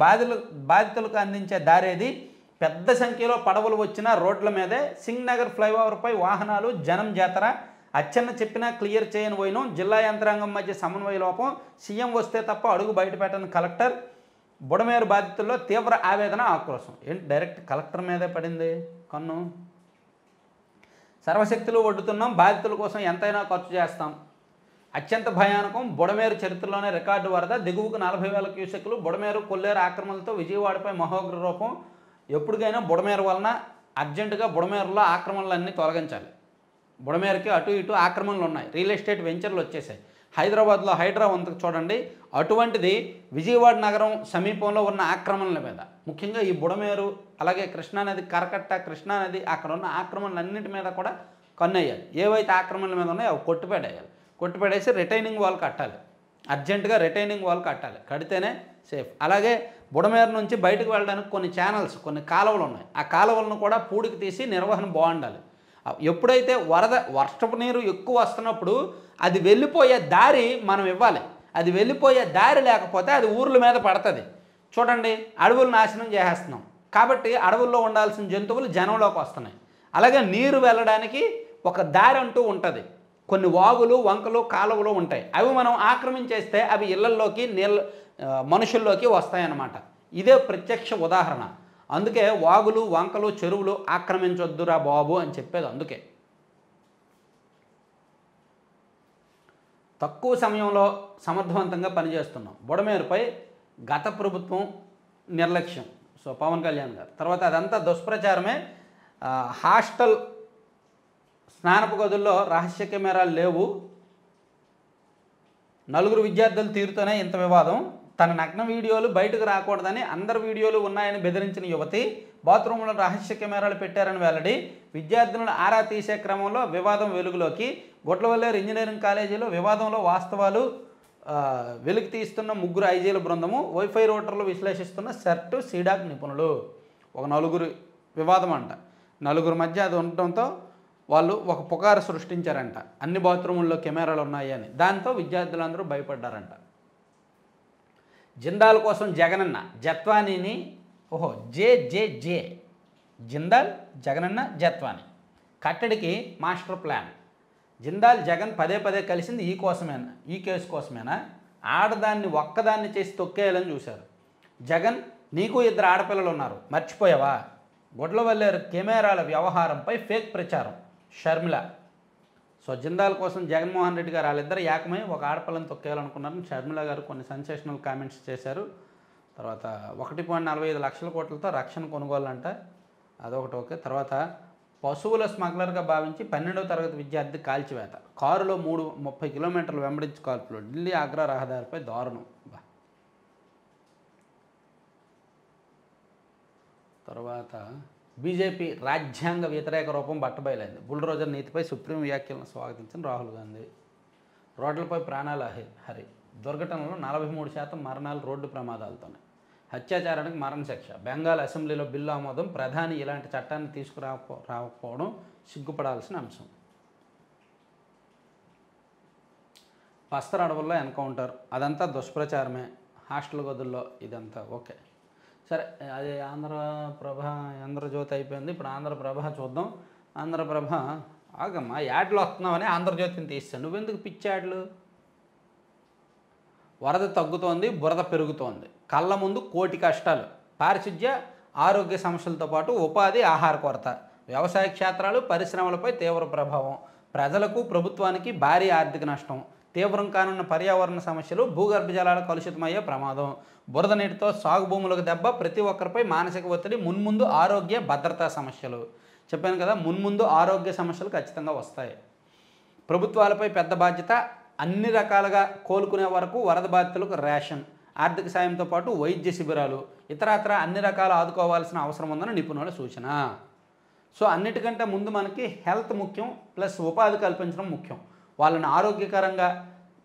బాధితులకు అందించే దారేది, పెద్ద సంఖ్యలో పడవలు వచ్చిన రోడ్ల మీదే, సింగ్ నగర్ ఫ్లైఓవర్పై వాహనాలు, జనం జాతర, అచ్చన్న చెప్పినా క్లియర్ చేయని పోయినం, జిల్లా యంత్రాంగం మధ్య సమన్వయ లోపం, సీఎం వస్తే తప్ప అడుగు బయటపెట్టని కలెక్టర్, బుడమేరు బాధితుల్లో తీవ్ర ఆవేదన ఆక్రోశం. ఏంటి డైరెక్ట్ కలెక్టర్ మీదే పడింది కన్ను. సర్వశక్తులు ఒడ్డుతున్నాం, బాధితుల కోసం ఎంతైనా ఖర్చు చేస్తాం. అత్యంత భయానకం, బుడమేరు చరిత్రలోనే రికార్డు వరద, దిగువకు 40,000 క్యూసెక్లు, బుడమేరు కొల్లేరు ఆక్రమణలతో విజయవాడపై మహోగ్ర రూపం. ఎప్పటికైనా బుడమేరు వలన అర్జెంటుగా బుడమేరులో ఆక్రమణలన్నీ తొలగించాలి. బుడమేరుకి అటు ఇటు ఆక్రమణలు ఉన్నాయి, రియల్ ఎస్టేట్ వెంచర్లు వచ్చేసాయి. హైదరాబాద్లో హైడ్రా వంతకు చూడండి, అటువంటిది విజయవాడ నగరం సమీపంలో ఉన్న ఆక్రమణల మీద, ముఖ్యంగా ఈ బుడమేరు, అలాగే కృష్ణానది కరకట్ట, కృష్ణానది అక్కడ ఉన్న ఆక్రమణలన్నింటి మీద కూడా కన్నేయాలి. ఏవైతే ఆక్రమణల మీద ఉన్నాయో అవి కొట్టుపడేయాలి. కొట్టుపడేసి రిటైనింగ్ వాల్ కట్టాలి, అర్జెంటుగా రిటైనింగ్ వాల్ కట్టాలి, కడితేనే సేఫ్. అలాగే బుడమేరు నుంచి బయటకు వెళ్ళడానికి కొన్ని ఛానల్స్, కొన్ని కాలువలు ఉన్నాయి, ఆ కాలువలను కూడా పూడికి తీసి నిర్వహణ బాగుండాలి. ఎప్పుడైతే వర్షపు నీరు ఎక్కువ వస్తున్నప్పుడు అది వెళ్ళిపోయే దారి మనం ఇవ్వాలి. అది వెళ్ళిపోయే దారి లేకపోతే అది ఊర్ల మీద పడుతుంది. చూడండి, అడవులు నాశనం చేసేస్తున్నాం కాబట్టి అడవుల్లో ఉండాల్సిన జంతువులు జనంలోకి వస్తున్నాయి. అలాగే నీరు వెళ్ళడానికి ఒక దారి అంటూ ఉంటుంది, కొన్ని వాగులు, వంకలు, కాలువలు ఉంటాయి. అవి మనం ఆక్రమించేస్తే అవి ఇళ్లల్లోకి, మనుషుల్లోకి వస్తాయన్నమాట. ఇదే ప్రత్యక్ష ఉదాహరణ. అందుకే వాగులు, వంకలు, చెరువులు ఆక్రమించొద్దురా బాబు అని చెప్పేది. అందుకే తక్కువ సమయంలో సమర్థవంతంగా పనిచేస్తున్నాం. బుడమేరుపై గత ప్రభుత్వం నిర్లక్ష్యం, సో పవన్ కళ్యాణ్ గారు. తర్వాత అదంతా దుష్ప్రచారమే. హాస్టల్ స్నానపు గదుల్లో రహస్య కెమెరాలు లేవు, 4 విద్యార్థులు తీరుతోనే ఇంత వివాదం, తన నగ్న వీడియోలు బయటకు రాకూడదని అందరి వీడియోలు ఉన్నాయని బెదిరించిన యువతి, బాత్రూంలో రహస్య కెమెరాలు పెట్టారని వెల్లడి, విద్యార్థులను ఆరా తీసే క్రమంలో వివాదం వెలుగులోకి, గుట్లవల్లేరు ఇంజనీరింగ్ కాలేజీలో వివాదంలో వాస్తవాలు వెలుగు తీస్తున్న 3 ఐజీల బృందము, వైఫై రూటర్లు విశ్లేషిస్తున్న సెర్ట్, సీడాక్ నిపుణులు. ఒక 4 వివాదం అంట, 4 మధ్య అది ఉండటంతో వాళ్ళు ఒక పుకారు సృష్టించారంట, అన్ని బాత్రూముల్లో కెమెరాలు ఉన్నాయి అని. దాంతో విద్యార్థులందరూ భయపడ్డారంట. జిందాల్ కోసం జగనన్న జత్వానీని, జే జిందాల్ జగనన్న జత్వానీ కట్టడికి మాస్టర్ ప్లాన్. జిందాల్ జగన్ పదే కలిసింది ఈ కేసు కోసమేనా? ఆడదాన్ని ఒక్కదాన్ని చేసి తొక్కేయాలని చూశారు. జగన్, నీకు 2 ఆడపిల్లలు ఉన్నారు, మర్చిపోయావా? గుడ్లవల్లేరు కెమెరాల వ్యవహారంపై ఫేక్ ప్రచారం, షర్మిల. సో జిందాల్ కోసం జగన్మోహన్ రెడ్డి గారు వాళ్ళిద్దరు ఏకమై ఒక ఆడపిల్లని తొక్కేయాలనుకున్నారని షర్మిల గారు కొన్ని సెన్సేషనల్ కామెంట్స్ చేశారు. తర్వాత 1.45 లక్షల కోట్లతో రక్షణ కొనుగోలు అంట, అదొకటి ఓకే. తర్వాత పశువుల స్మగ్లర్గా భావించి 12వ తరగతి విద్యార్థి కాల్చివేత, కారులో 30 కిలోమీటర్లు వెంబడించి కాల్పులు, ఢిల్లీ ఆగ్రా రహదారిపై దారుణం. తర్వాత బీజేపీ రాజ్యాంగ వ్యతిరేక రూపం బట్టబయలైంది, బుల్డోజర్ నీతిపై సుప్రీం వ్యాఖ్యలను స్వాగతించిన రాహుల్ గాంధీ. రోడ్లపై ప్రాణాల హరి, దుర్ఘటనలో 43% మరణాలు రోడ్డు ప్రమాదాలతోనే, అత్యాచారానికి మరణశిక్ష, బెంగాల్ అసెంబ్లీలో బిల్లు ఆమోదం, ప్రధాని ఇలాంటి చట్టాన్ని రాకపోవడం సిగ్గుపడాల్సిన అంశం. బస్తర్ అడవుల్లో ఎన్కౌంటర్, అదంతా దుష్ప్రచారమే, హాస్టల్ గదుల్లో ఇదంతా ఓకే. సరే, అది ఆంధ్రజ్యోతి అయిపోయింది. ఇప్పుడు ఆంధ్రప్రభ చూద్దాం. ఆంధ్రప్రభ ఆగమ్మా, యాడ్లు వస్తున్నామని ఆంధ్రజ్యోతిని తీస్తాను, నువ్వెందుకు పిచ్చి యాడ్లు? వరద తగ్గుతోంది, బురద పెరుగుతోంది, కళ్ళ ముందు కోటి కష్టాలు, పారిశుధ్య ఆరోగ్య సమస్యలతో పాటు ఉపాధి ఆహార కొరత, వ్యవసాయ క్షేత్రాలు పరిశ్రమలపై తీవ్ర ప్రభావం, ప్రజలకు ప్రభుత్వానికి భారీ ఆర్థిక నష్టం, తీవ్రం కానున్న పర్యావరణ సమస్యలు, భూగర్భ జలాలు కలుషితమయ్యే ప్రమాదం, బురద నీటితో సాగు భూములకు దెబ్బ, ప్రతి ఒక్కరిపై మానసిక ఒత్తిడి, మున్ముందు ఆరోగ్య భద్రతా సమస్యలు. చెప్పాను కదా, మున్ముందు ఆరోగ్య సమస్యలు ఖచ్చితంగా వస్తాయి. ప్రభుత్వాలపై పెద్ద బాధ్యత, అన్ని రకాలుగా కోలుకునే వరకు వరద బాధితులకు రేషన్, ఆర్థిక సాయంతో పాటు వైద్య శిబిరాలు, ఇతరత్ర అన్ని రకాలు ఆదుకోవాల్సిన అవసరం ఉందని నిపుణుల సూచన. సో అన్నిటికంటే ముందు మనకి హెల్త్ ముఖ్యం, ప్లస్ ఉపాధి కల్పించడం ముఖ్యం. వాళ్ళని ఆరోగ్యకరంగా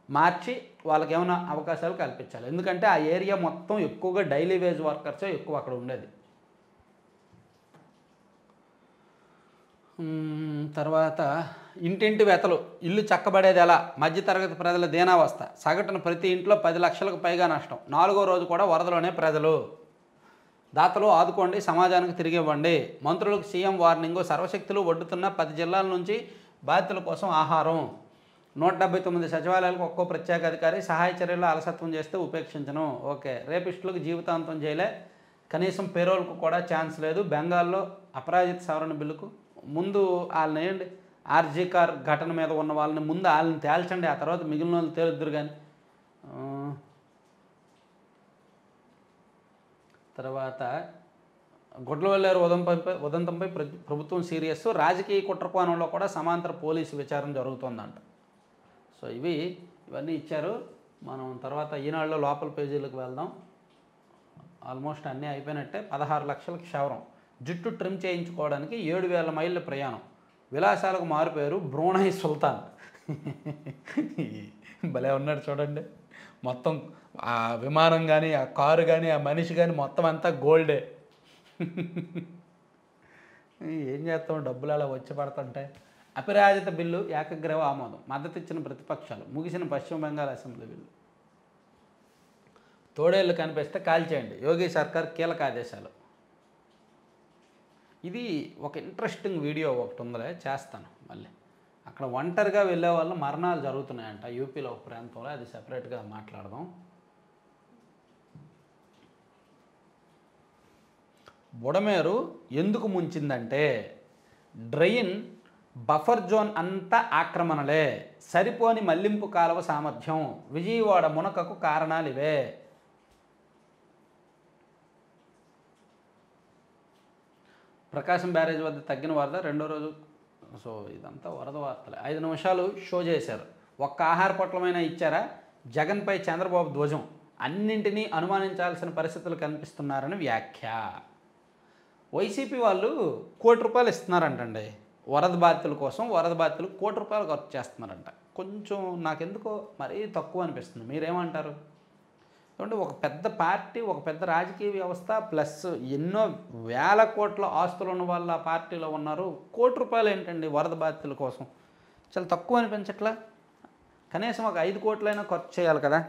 మార్చి వాళ్ళకి ఏమైనా అవకాశాలు కల్పించాలి. ఎందుకంటే ఆ ఏరియా మొత్తం ఎక్కువగా డైలీ వేజ్ వర్కర్సే ఎక్కువ అక్కడ ఉండేది. తర్వాత ఇంటింటి వెతలు, ఇల్లు చక్కబడేది ఎలా, మధ్యతరగతి ప్రజల దీనావస్థ, సగటున ప్రతి ఇంట్లో 10 లక్షలకు పైగా నష్టం, 4వ రోజు కూడా వరదలోనే ప్రజలు. దాతలు ఆదుకోండి, సమాజానికి తిరిగి ఇవ్వండి, మంత్రులకు సీఎం వార్నింగు, సర్వశక్తులు ఒడ్డుతున్న 10 జిల్లాల నుంచి బాధితుల కోసం ఆహారం, 179 సచివాలయాలకు ఒక్కో ప్రత్యేక అధికారి, సహాయ చర్యల్లో అలసత్వం చేస్తే ఉపేక్షించను. ఓకే. రేపిస్టులకు జీవితాంతం జైలే, కనీసం పేరోల్కు కూడా ఛాన్స్ లేదు. బెంగాల్లో అపరాజిత సవరణ బిల్లుకు ముందు వాళ్ళని వేయండి, ఆర్జీ కార్ ఘటన మీద ఉన్న వాళ్ళని ముందు వాళ్ళని తేల్చండి, ఆ తర్వాత మిగిలిన వాళ్ళు తేలుద్దురు. కానీ తర్వాత గుడ్లవల్లేరు ఉదంతంపై ప్రభుత్వం సీరియస్, రాజకీయ కుట్రకోణంలో కూడా సమాంతర పోలీసు విచారణ జరుగుతోందంట. సో ఇవన్నీ ఇచ్చారు. మనం తర్వాత ఈనాడులో లోపల పేజీలకు వెళ్దాం. ఆల్మోస్ట్ అన్నీ అయిపోయినట్టే. 16 లక్షలకు క్షవరం, జుట్టు ట్రిమ్ చేయించుకోవడానికి 7,000 మైళ్ళ ప్రయాణం, విలాసాలకు మారిపోయారు బ్రూనై సుల్తాన్. భలే ఉన్నాడు చూడండి. మొత్తం ఆ విమానం కానీ, ఆ కారు కానీ, ఆ మనిషి కానీ మొత్తం అంతా గోల్డే. ఏం చేస్తాం, డబ్బులు అలా వచ్చి పడుతుంటాయి. అపరాజిత బిల్లు ఏకగ్రీవ ఆమోదం, మద్దతు ఇచ్చిన ప్రతిపక్షాలు, ముగిసిన పశ్చిమ బెంగాల్ అసెంబ్లీ బిల్లు. తోడేళ్ళు కనిపిస్తే కాల్చేయండి, యోగి సర్కార్ కీలక ఆదేశాలు. ఇది ఒక ఇంట్రెస్టింగ్ వీడియో ఒకటి ఉందిలే, చేస్తాను మళ్ళీ. అక్కడ ఒంటరిగా వెళ్ళే వాళ్ళు మరణాలు జరుగుతున్నాయంట యూపీలో ఒక ప్రాంతంలో, అది సెపరేట్గా మాట్లాడదాం. బుడమేరు ఎందుకు ముంచిందంటే డ్రైన్ బఫర్ జోన్ అంతా ఆక్రమణలే, సరిపోని మళ్లింపు కాలువ సామర్థ్యం, విజయవాడ మునకకు కారణాలు ఇవే. ప్రకాశం బ్యారేజ్ వద్ద తగ్గిన వరద, రెండో రోజు. సో ఇదంతా వరద వార్తలే. 5 నిమిషాలు షో చేశారు, ఒక్క ఆహార పొట్లమైనా ఇచ్చారా, జగన్పై చంద్రబాబు ధ్వజం, అన్నింటినీ అనుమానించాల్సిన పరిస్థితులు కనిపిస్తున్నారని వ్యాఖ్య. వైసీపీ వాళ్ళు ₹1 ఇస్తున్నారంటండి వరద బాధితుల కోసం, వరద బాధితులు ₹1 ఖర్చు చేస్తున్నారంట. కొంచెం నాకెందుకో మరీ తక్కువ అనిపిస్తుంది, మీరేమంటారు? అంటే ఒక పెద్ద పార్టీ, ఒక పెద్ద రాజకీయ వ్యవస్థ, ప్లస్ ఎన్నో వేల కోట్ల ఆస్తులు ఉన్న వాళ్ళు ఆ పార్టీలో ఉన్నారు. ₹1 ఏంటండి వరద బాధితుల కోసం? చాలా తక్కువ అనిపించట్లా? కనీసం ఒక 5 కోట్లైనా ఖర్చు చేయాలి కదా,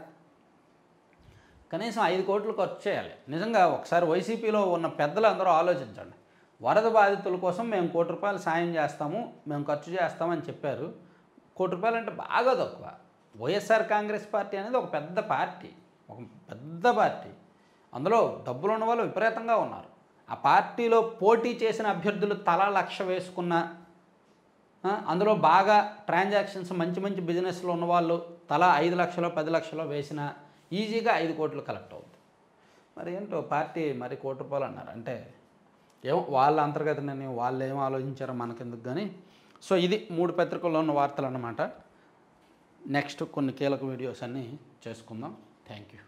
కనీసం 5 కోట్లు ఖర్చు చేయాలి. నిజంగా ఒకసారి వైసీపీలో ఉన్న పెద్దలు అందరూ ఆలోచించండి. వరద బాధితుల కోసం మేము ₹1 సాయం చేస్తాము, మేము ఖర్చు చేస్తామని చెప్పారు. ₹1 అంటే బాగా తక్కువ. వైఎస్ఆర్ కాంగ్రెస్ పార్టీ అనేది ఒక పెద్ద పార్టీ, ఒక పెద్ద పార్టీ. అందులో డబ్బులు ఉన్న వాళ్ళు విపరీతంగా ఉన్నారు. ఆ పార్టీలో పోటీ చేసిన అభ్యర్థులు తలా 1,00,000 వేసుకున్న అందులో బాగా ట్రాన్సాక్షన్స్ మంచి మంచి బిజినెస్లో ఉన్న వాళ్ళు తలా 5 లక్షలు 10 లక్షలు వేసినా ఈజీగా 5 కోట్లు కలెక్ట్ అవుతుంది. మరి ఏంటో పార్టీ మరి ₹1,00,00,000 అన్నారు అంటే ఏమో వాళ్ళ అంతర్గత నిర్ణయం, వాళ్ళు ఏం ఆలోచించారో మనకెందుకు కానీ. సో ఇది 3 పత్రికల్లో ఉన్న వార్తలు అన్నమాట. నెక్స్ట్ కొన్ని కీలక వీడియోస్ అన్నీ చేసుకుందాం. Thank you.